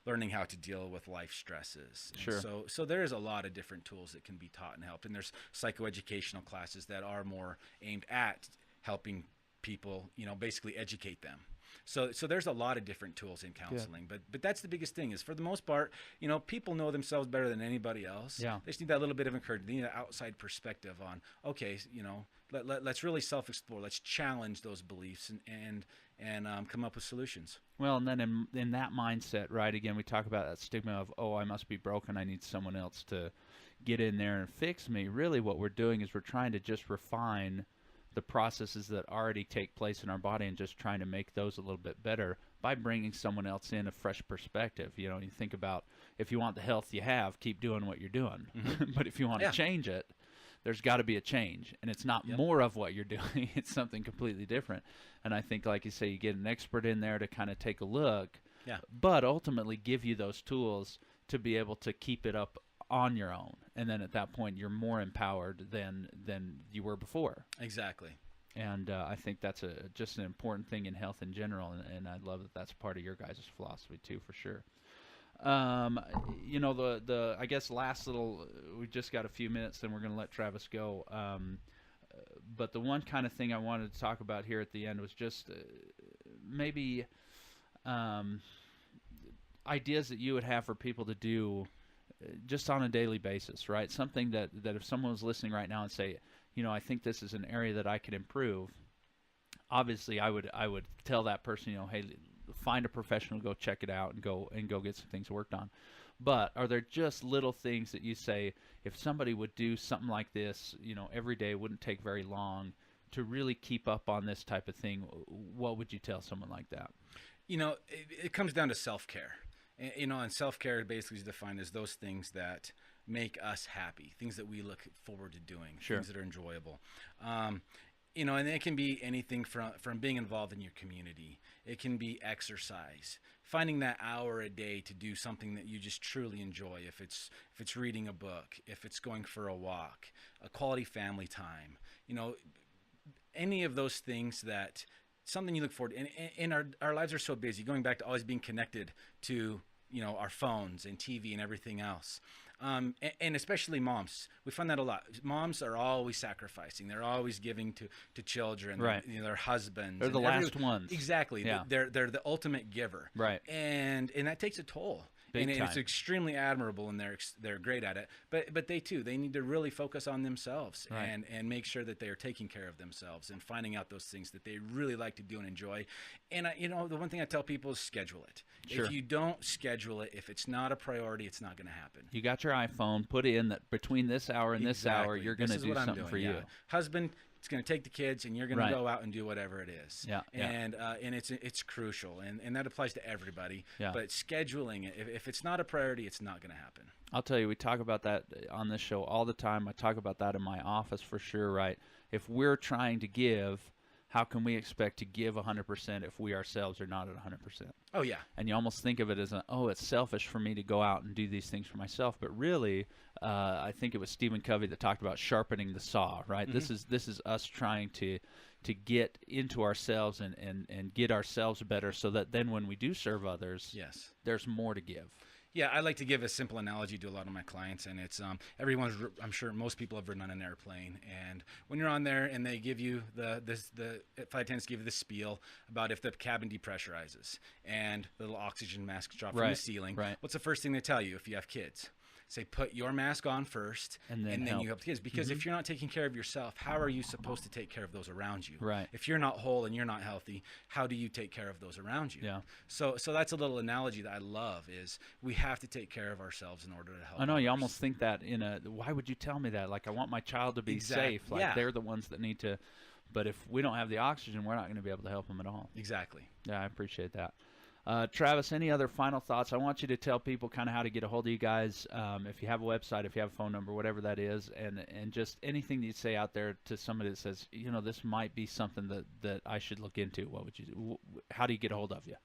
Learning how to deal with life stresses. And sure. So there is a lot of different tools that can be taught and helped. And there's psychoeducational classes that are more aimed at helping people, basically educate them. So there's a lot of different tools in counseling, but that's the biggest thing is, for the most part, people know themselves better than anybody else. Yeah. They just need that little bit of encouragement. They need an outside perspective on, okay, let's really self-explore. Let's challenge those beliefs and come up with solutions. Well, and then in that mindset, right, again, we talk about that stigma of, oh, I must be broken. I need someone else to get in there and fix me. Really what we're doing is we're trying to just refine the processes that already take place in our body and just trying to make those a little bit better by bringing someone else in, a fresh perspective. You think about, if you want the health you have, keep doing what you're doing. But if you want to change it, there's got to be a change. And it's not more of what you're doing. It's something completely different. And I think, like you say, you get an expert in there to kind of take a look, but ultimately give you those tools to be able to keep it up on your own, and then at that point you're more empowered than you were before. Exactly. And I think that's just an important thing in health in general, and I love that that's part of your guys' philosophy too, for sure. Um, the I guess last little, we just got a few minutes, then we're going to let Travis go. But the one kind of thing I wanted to talk about here at the end was just maybe um, ideas that you would have for people to do just on a daily basis, right? Something that if someone was listening right now and say, I think this is an area that I could improve. Obviously, I would tell that person, hey, find a professional, go check it out, and go get some things worked on. But are there just little things that you say, if somebody would do something like this, every day, wouldn't take very long to really keep up on this type of thing? What would you tell someone like that? It comes down to self-care. And self-care basically is defined as those things that make us happy, things that we look forward to doing, Sure. things that are enjoyable. And it can be anything from being involved in your community. It can be exercise, finding that hour a day to do something that you just truly enjoy. If it's reading a book, if it's going for a walk, a quality family time, any of those things that something you look forward to. And our lives are so busy, going back to always being connected to, our phones and TV and everything else. And especially moms, we find that a lot. Moms are always sacrificing. They're always giving to children, Right. Their husbands. They're the last ones. Exactly. Yeah. They're the ultimate giver. Right. And that takes a toll. Big And time. it's extremely admirable, and they're great at it. But they need to really focus on themselves, Right. and make sure that they are taking care of themselves and finding out those things that they really like to do and enjoy. And the one thing I tell people is schedule it. Sure. If you don't schedule it, if it's not a priority, it's not going to happen. You got your iPhone, put in that between this hour and this hour, Exactly. you're going to This is do what I'm something doing, for you. yeah. Husband, it's going to take the kids, and you're going Right. to go out and do whatever it is. Yeah, yeah. And it's crucial, and that applies to everybody. Yeah. But scheduling it, if it's not a priority, it's not going to happen. I'll tell you, we talk about that on this show all the time. I talk about that in my office for sure, right? If we're trying to give, how can we expect to give 100% if we ourselves are not at 100%? Oh, yeah. And you almost think of it as, it's selfish for me to go out and do these things for myself. But really, I think it was Stephen Covey that talked about sharpening the saw, right? Mm-hmm. This is us trying to get into ourselves and get ourselves better so that then when we do serve others, Yes. there's more to give. Yeah, I like to give a simple analogy to a lot of my clients, and it's I'm sure most people have ridden on an airplane, and when you're on there and they give you the flight attendants give you the spiel about if the cabin depressurizes and the little oxygen masks drop from the Right, ceiling, right. what's the first thing they tell you if you have kids? Say, put your mask on first, And then you help. help the kids. Because if you're not taking care of yourself, how are you supposed to take care of those around you? Right. If you're not whole and you're not healthy, how do you take care of those around you? Yeah. So that's a little analogy that I love, is we have to take care of ourselves in order to help I know you others. almost think that why would you tell me that? Like, I want my child to be Exactly. safe. Like, Yeah. they're the ones that need to. But if we don't have the oxygen, we're not going to be able to help them at all. Exactly. Yeah, I appreciate that. Travis, any other final thoughts? I want you to tell people kind of how to get a hold of you guys. If you have a website, if you have a phone number, whatever that is, and just anything that you'd say out there to somebody that says, this might be something that I should look into. What would you do? How do you get a hold of you?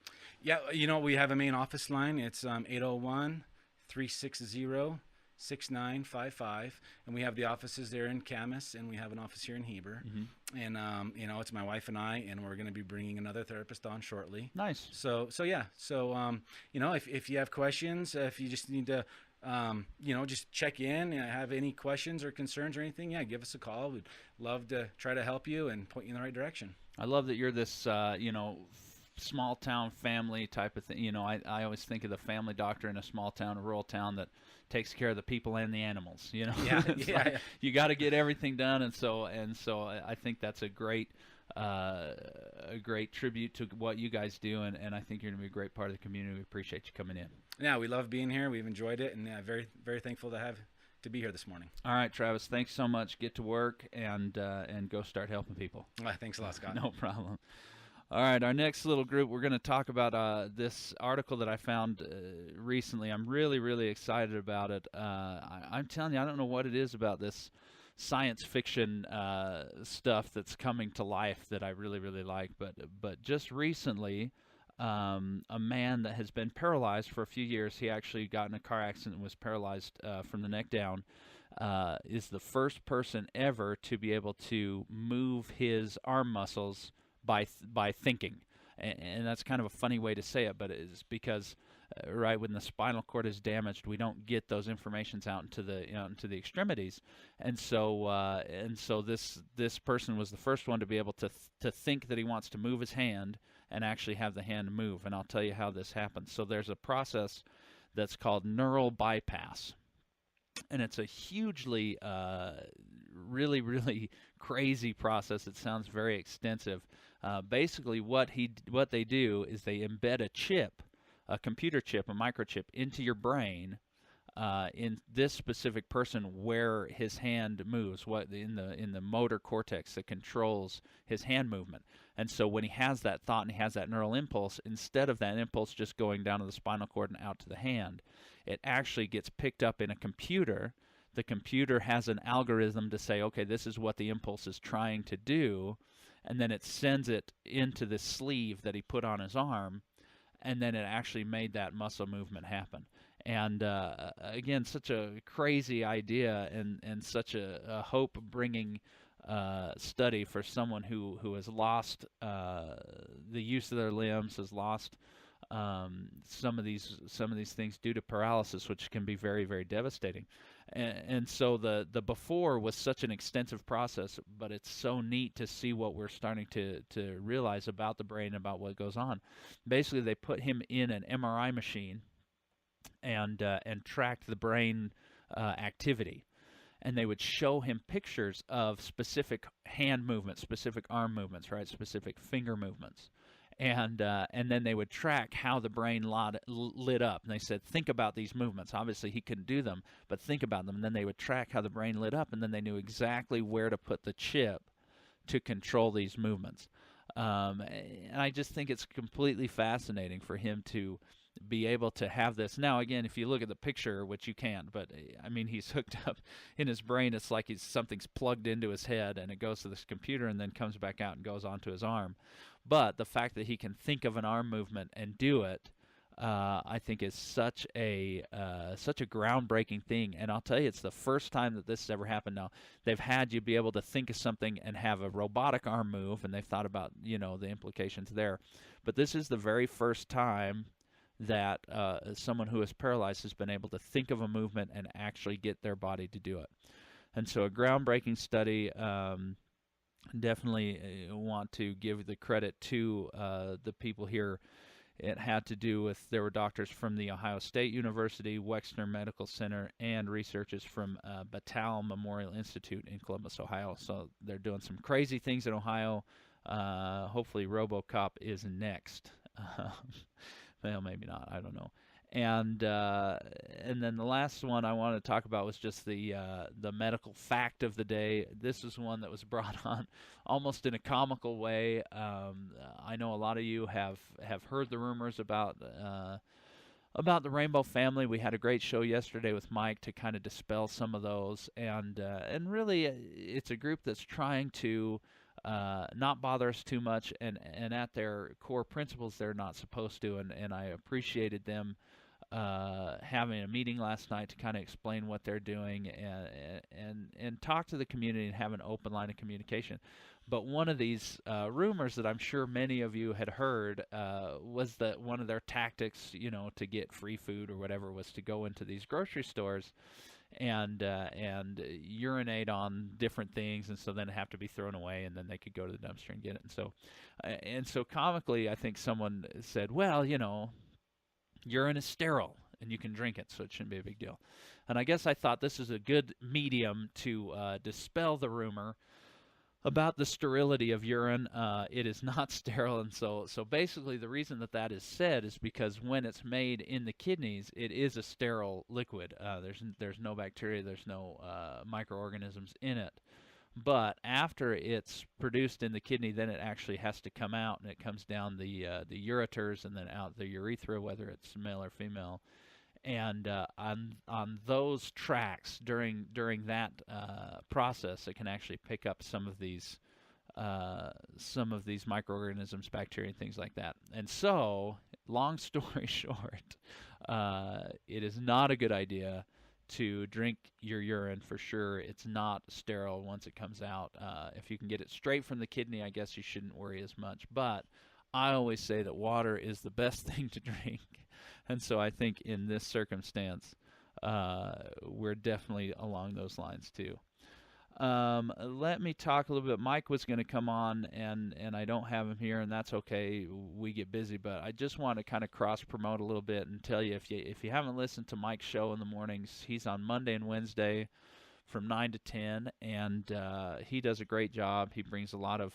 Yeah, we have a main office line. It's 801-360-6955, and we have the offices there in Camas, and we have an office here in Heber. Mm-hmm. And it's my wife and I, and we're going to be bringing another therapist on shortly. Nice. So yeah. So if you have questions, if you just need to just check in and have any questions or concerns or anything, yeah, give us a call. We'd love to try to help you and point you in the right direction. I love that you're this, small town family type of thing. I always think of the family doctor in a small town, a rural town that takes care of the people and the animals. Yeah, It's yeah, like yeah. you got to get everything done, and so I think that's a great tribute to what you guys do, and I think you're gonna be a great part of the community. We appreciate you coming in. Yeah, we love being here. We've enjoyed it, and very, very thankful to be here this morning. All right, Travis, thanks so much. Get to work and go start helping people. Thanks a lot, Scott. No problem. All right, our next little group, we're going to talk about this article that I found recently. I'm really, really excited about it. I'm telling you, I don't know what it is about this science fiction stuff that's coming to life that I really, really like. But just recently, a man that has been paralyzed for a few years, he actually got in a car accident and was paralyzed from the neck down, is the first person ever to be able to move his arm muscles by thinking. And that's kind of a funny way to say it, but it is because right? When the spinal cord is damaged, we don't get those informations out into the into the extremities, and so this person was the first one to be able to think that he wants to move his hand and actually have the hand move. And I'll tell you how this happens. So there's a process that's called neural bypass, and it's a hugely really crazy process. It sounds very extensive. Basically, what they do is they embed a chip, a computer chip, a microchip, into your brain, in this specific person where his hand moves, what in the motor cortex that controls his hand movement. And so when he has that thought and he has that neural impulse, instead of that impulse just going down to the spinal cord and out to the hand, it actually gets picked up in a computer. The computer has an algorithm to say, okay, this is what the impulse is trying to do, and then it sends it into the sleeve that he put on his arm, and then it actually made that muscle movement happen. And again, such a crazy idea, and such a hope-bringing study for someone who has lost the use of their limbs, has lost some of these things due to paralysis, which can be very devastating. And so the before was such an extensive process, but it's so neat to see what we're starting to realize about the brain, about what goes on. Basically, they put him in an MRI machine and tracked the brain activity, and they would show him pictures of specific hand movements, specific arm movements, right, specific finger movements, and then they would track how the brain lit up. And they said, think about these movements. Obviously, he couldn't do them, but think about them. And then they would track how the brain lit up, and then they knew exactly where to put the chip to control these movements. And I just think it's completely fascinating for him to be able to have this. Now, again, if you look at the picture, which you can't, but I mean, he's hooked up in his brain. It's like something's plugged into his head, and it goes to this computer and then comes back out and goes onto his arm. But the fact that he can think of an arm movement and do it, I think is such a groundbreaking thing. And I'll tell you, it's the first time that this has ever happened. Now, they've had you be able to think of something and have a robotic arm move, and they've thought about the implications there. But this is the very first time that someone who is paralyzed has been able to think of a movement and actually get their body to do it. And so a groundbreaking study. Definitely want to give the credit to the people here. It had to do with, there were doctors from the Ohio State University, Wexner Medical Center, and researchers from Battelle Memorial Institute in Columbus, Ohio. So they're doing some crazy things in Ohio. Hopefully RoboCop is next. Well, maybe not. I don't know. And then the last one I wanted to talk about was just the medical fact of the day. This is one that was brought on almost in a comical way. I know a lot of you have heard the rumors about the Rainbow family. We had a great show yesterday with Mike to kind of dispel some of those, and really it's a group that's trying to not bother us too much, and at their core principles they're not supposed to, and I appreciated them having a meeting last night to kind of explain what they're doing and talk to the community and have an open line of communication. But one of these rumors that I'm sure many of you had heard was that one of their tactics, to get free food or whatever, was to go into these grocery stores and urinate on different things, and so then have to be thrown away, and then they could go to the dumpster and get it. And so comically, I think someone said, well, urine is sterile and you can drink it, so it shouldn't be a big deal. And I guess I thought this is a good medium to dispel the rumor about the sterility of urine. It is not sterile, and so basically the reason that is said is because when it's made in the kidneys, it is a sterile liquid. There's no bacteria, there's no microorganisms in it. But after it's produced in the kidney, then it actually has to come out, and it comes down the ureters and then out the urethra, whether it's male or female. And on those tracks during that process, it can actually pick up some of these microorganisms, bacteria, and things like that. And so, long story short, it is not a good idea to drink your urine for sure. It's not sterile once it comes out. If you can get it straight from the kidney, I guess you shouldn't worry as much. But I always say that water is the best thing to drink. And so I think in this circumstance, we're definitely along those lines too. Let me talk a little bit. Mike was going to come on, and I don't have him here, and that's okay. We get busy, but I just want to kind of cross promote a little bit and tell you, if you haven't listened to Mike's show in the mornings, he's on Monday and Wednesday from 9 to 10, and he does a great job. He brings a lot of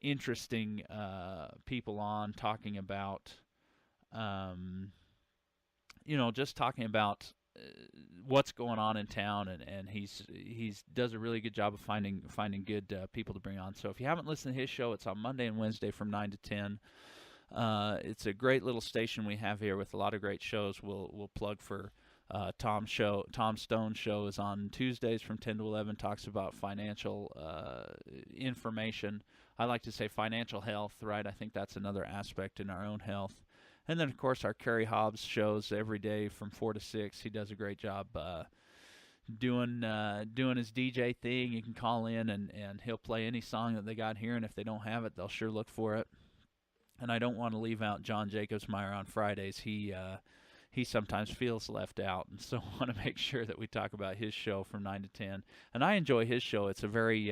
interesting people on talking about, um, just talking about what's going on in town, and he's does a really good job of finding good people to bring on. So if you haven't listened to his show, it's on Monday and Wednesday from 9 to 10. It's a great little station we have here with a lot of great shows. We'll plug for Tom Stone's show is on Tuesdays from 10 to 11. Talks about financial information. I like to say financial health, right? I think that's another aspect in our own health. And then, of course, our Kerry Hobbs shows every day from 4 to 6. He does a great job doing his DJ thing. You can call in, and he'll play any song that they got here, and if they don't have it, they'll sure look for it. And I don't want to leave out John Jacobsmeyer on Fridays. He sometimes feels left out, and so I want to make sure that we talk about his show from 9 to 10. And I enjoy his show. It's a very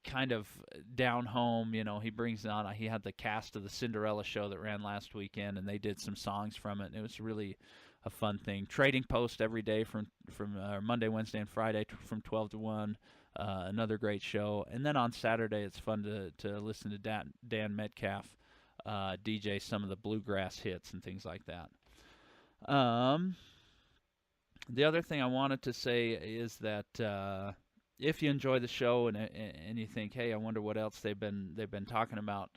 kind of down home, he brings on, he had the cast of the Cinderella show that ran last weekend, and they did some songs from it, and it was really a fun thing. Trading Post every day from Monday, Wednesday, and Friday from 12 to 1. Another great show. And then on Saturday, it's fun to listen to Dan Metcalf DJ some of the bluegrass hits and things like that. The other thing I wanted to say is that if you enjoy the show and you think, hey, I wonder what else they've been talking about,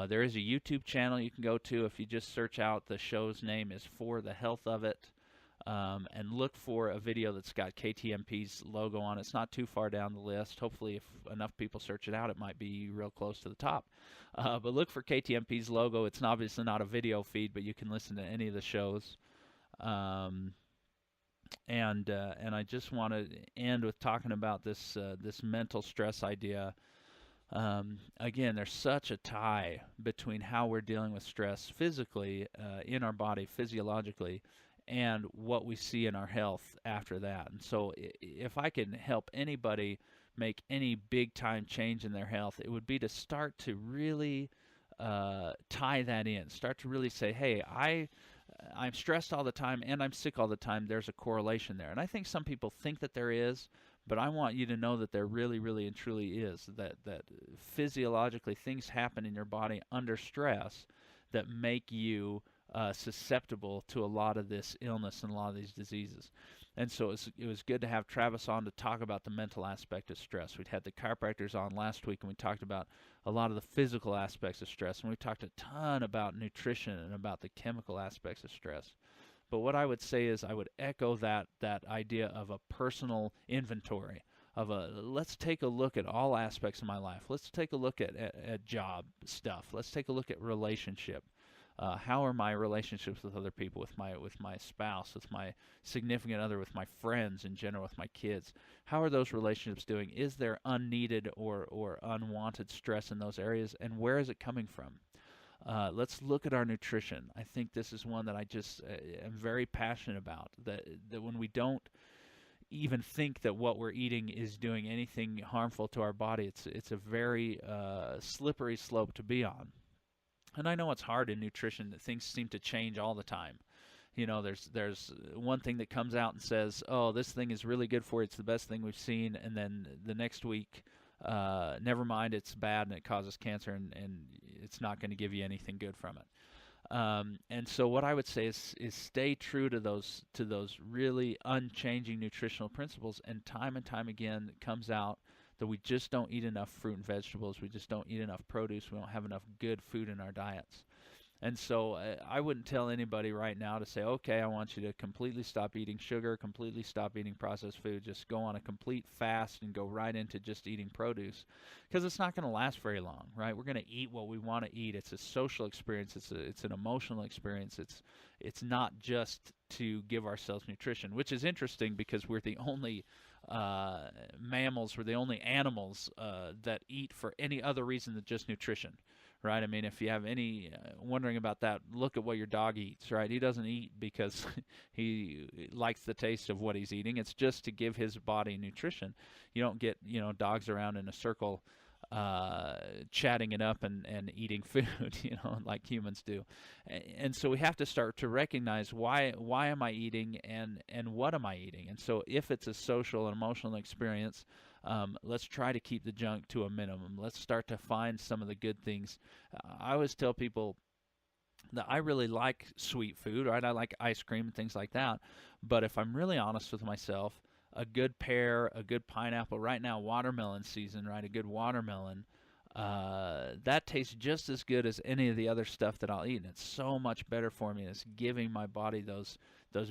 there is a YouTube channel you can go to. If you just search out, the show's name is For the Health of It, and look for a video that's got KTMP's logo on it. It's not too far down the list. Hopefully, if enough people search it out, it might be real close to the top. But look for KTMP's logo. It's obviously not a video feed, but you can listen to any of the shows. And I just want to end with talking about this mental stress idea. Again, there's such a tie between how we're dealing with stress physically in our body, physiologically, and what we see in our health after that. And so if I can help anybody make any big time change in their health, it would be to start to really tie that in. Start to really say, hey, I'm stressed all the time and I'm sick all the time. There's a correlation there. And I think some people think that there is, but I want you to know that there really, really and truly is. That physiologically things happen in your body under stress that make you susceptible to a lot of this illness and a lot of these diseases. And so it was good to have Travis on to talk about the mental aspect of stress. We'd had the chiropractors on last week, and we talked about a lot of the physical aspects of stress, and we talked a ton about nutrition and about the chemical aspects of stress. But what I would say is I would echo that idea of a personal inventory, of let's take a look at all aspects of my life. Let's take a look at job stuff. Let's take a look at relationship. How are my relationships with other people, with my spouse, with my significant other, with my friends in general, with my kids? How are those relationships doing? Is there unneeded or unwanted stress in those areas, and where is it coming from? Let's look at our nutrition. I think this is one that I just am very passionate about, that when we don't even think that what we're eating is doing anything harmful to our body, it's a very slippery slope to be on. And I know it's hard in nutrition that things seem to change all the time. There's one thing that comes out and says, oh, this thing is really good for you, it's the best thing we've seen, and then the next week, never mind, it's bad and it causes cancer, and it's not going to give you anything good from it. And so what I would say is stay true to those really unchanging nutritional principles, and time again it comes out that we just don't eat enough fruit and vegetables, we just don't eat enough produce, we don't have enough good food in our diets. And so I wouldn't tell anybody right now to say, okay, I want you to completely stop eating sugar, completely stop eating processed food, just go on a complete fast and go right into just eating produce, because it's not going to last very long, right? We're going to eat what we want to eat. It's a social experience. It's an emotional experience. It's not just to give ourselves nutrition, which is interesting because we're the only mammals, we're the only animals that eat for any other reason than just nutrition. right? I mean, if you have any wondering about that, look at what your dog eats, right? He doesn't eat because he likes the taste of what he's eating. It's just to give his body nutrition. You don't get, dogs around in a circle chatting it up and eating food, like humans do. And so we have to start to recognize why am I eating and what am I eating? And so if it's a social and emotional experience, let's try to keep the junk to a minimum. Let's start to find some of the good things. I always tell people that I really like sweet food, right? I like ice cream and things like that. But if I'm really honest with myself, a good pear, a good pineapple, right now watermelon season, right? A good watermelon, that tastes just as good as any of the other stuff that I'll eat. And it's so much better for me. It's giving my body those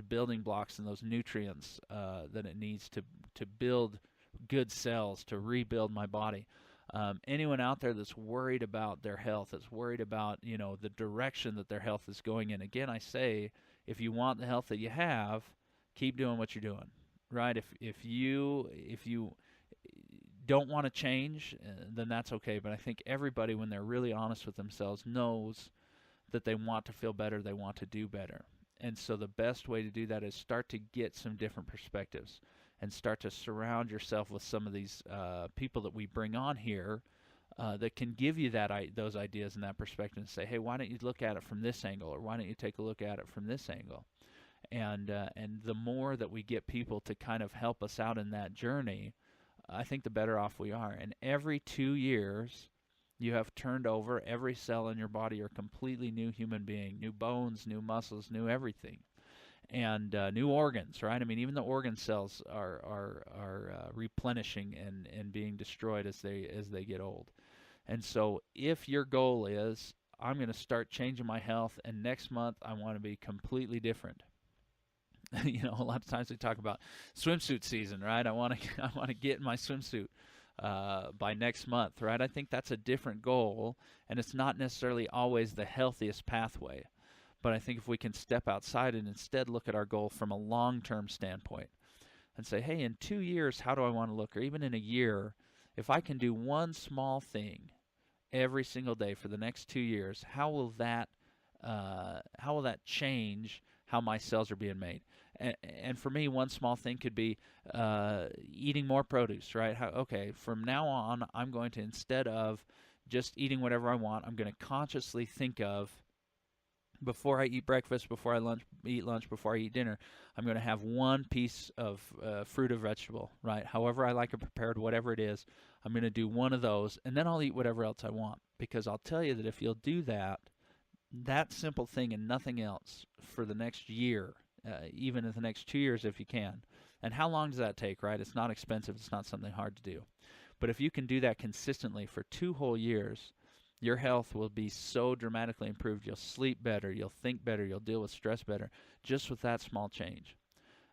building blocks and those nutrients that it needs to build good cells, to rebuild my body. Anyone out there that's worried about their health, that's worried about the direction that their health is going in. Again, I say, if you want the health that you have, keep doing what you're doing, right? If you don't want to change, then that's okay. But I think everybody, when they're really honest with themselves, knows that they want to feel better, they want to do better. And so the best way to do that is start to get some different perspectives and start to surround yourself with some of these people that we bring on here that can give you those ideas and that perspective and say, hey, why don't you look at it from this angle, or why don't you take a look at it from this angle? And the more that we get people to kind of help us out in that journey, I think the better off we are. And every 2 years, you have turned over every cell in your body. You're a completely new human being, new bones, new muscles, new everything, and new organs, right? I mean, even the organ cells are replenishing and being destroyed as they get old. And so, if your goal is, I'm going to start changing my health, and next month I want to be completely different. A lot of times we talk about swimsuit season, right? I want to get in my swimsuit by next month, right? I think that's a different goal, and it's not necessarily always the healthiest pathway. But I think if we can step outside and instead look at our goal from a long-term standpoint and say, hey, in 2 years, how do I want to look? Or even in a year, if I can do one small thing every single day for the next 2 years, how will that change how my cells are being made? And for me, one small thing could be eating more produce, right? Okay, from now on, I'm going to, instead of just eating whatever I want, I'm going to consciously think of, before I eat breakfast, before I eat lunch, before I eat dinner, I'm going to have one piece of fruit or vegetable, right? However I like it prepared, whatever it is, I'm going to do one of those, and then I'll eat whatever else I want. Because I'll tell you that if you'll do that simple thing and nothing else for the next year, even in the next 2 years if you can. And how long does that take, right? It's not expensive. It's not something hard to do. But if you can do that consistently for 2 whole years, your health will be so dramatically improved. You'll sleep better. You'll think better. You'll deal with stress better just with that small change.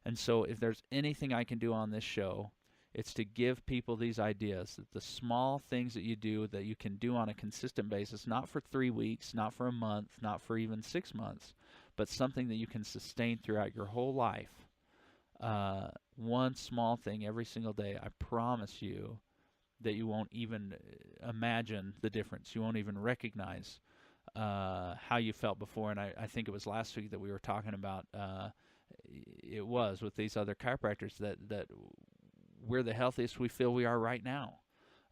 And so if there's anything I can do on this show, it's to give people these ideas, that the small things that you do that you can do on a consistent basis, not for 3 weeks, not for a month, not for even 6 months, but something that you can sustain throughout your whole life. One small thing every single day, I promise you that you won't even imagine the difference. You won't even recognize how you felt before. And I think it was last week that we were talking about, it was with these other chiropractors, that we're the healthiest we feel we are right now.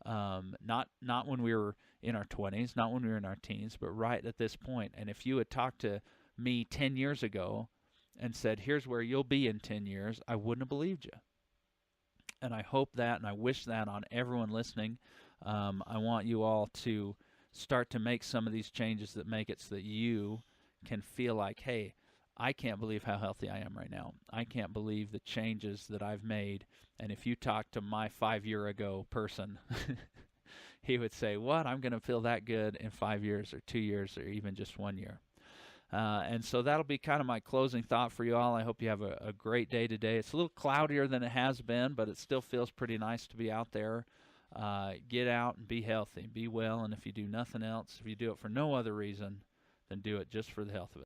Not when we were in our 20s, not when we were in our teens, but right at this point. And if you had talked to me 10 years ago and said, here's where you'll be in 10 years, I wouldn't have believed you. And I hope that, and I wish that on everyone listening. I want you all to start to make some of these changes that make it so that you can feel like, hey, I can't believe how healthy I am right now. I can't believe the changes that I've made. And if you talk to my 5-year-ago person, he would say, what? I'm going to feel that good in 5 years or 2 years or even just 1 year. And so that'll be kind of my closing thought for you all. I hope you have a great day today. It's a little cloudier than it has been, but it still feels pretty nice to be out there. Get out and be healthy, be well, and if you do nothing else, if you do it for no other reason, then do it just for the health of it.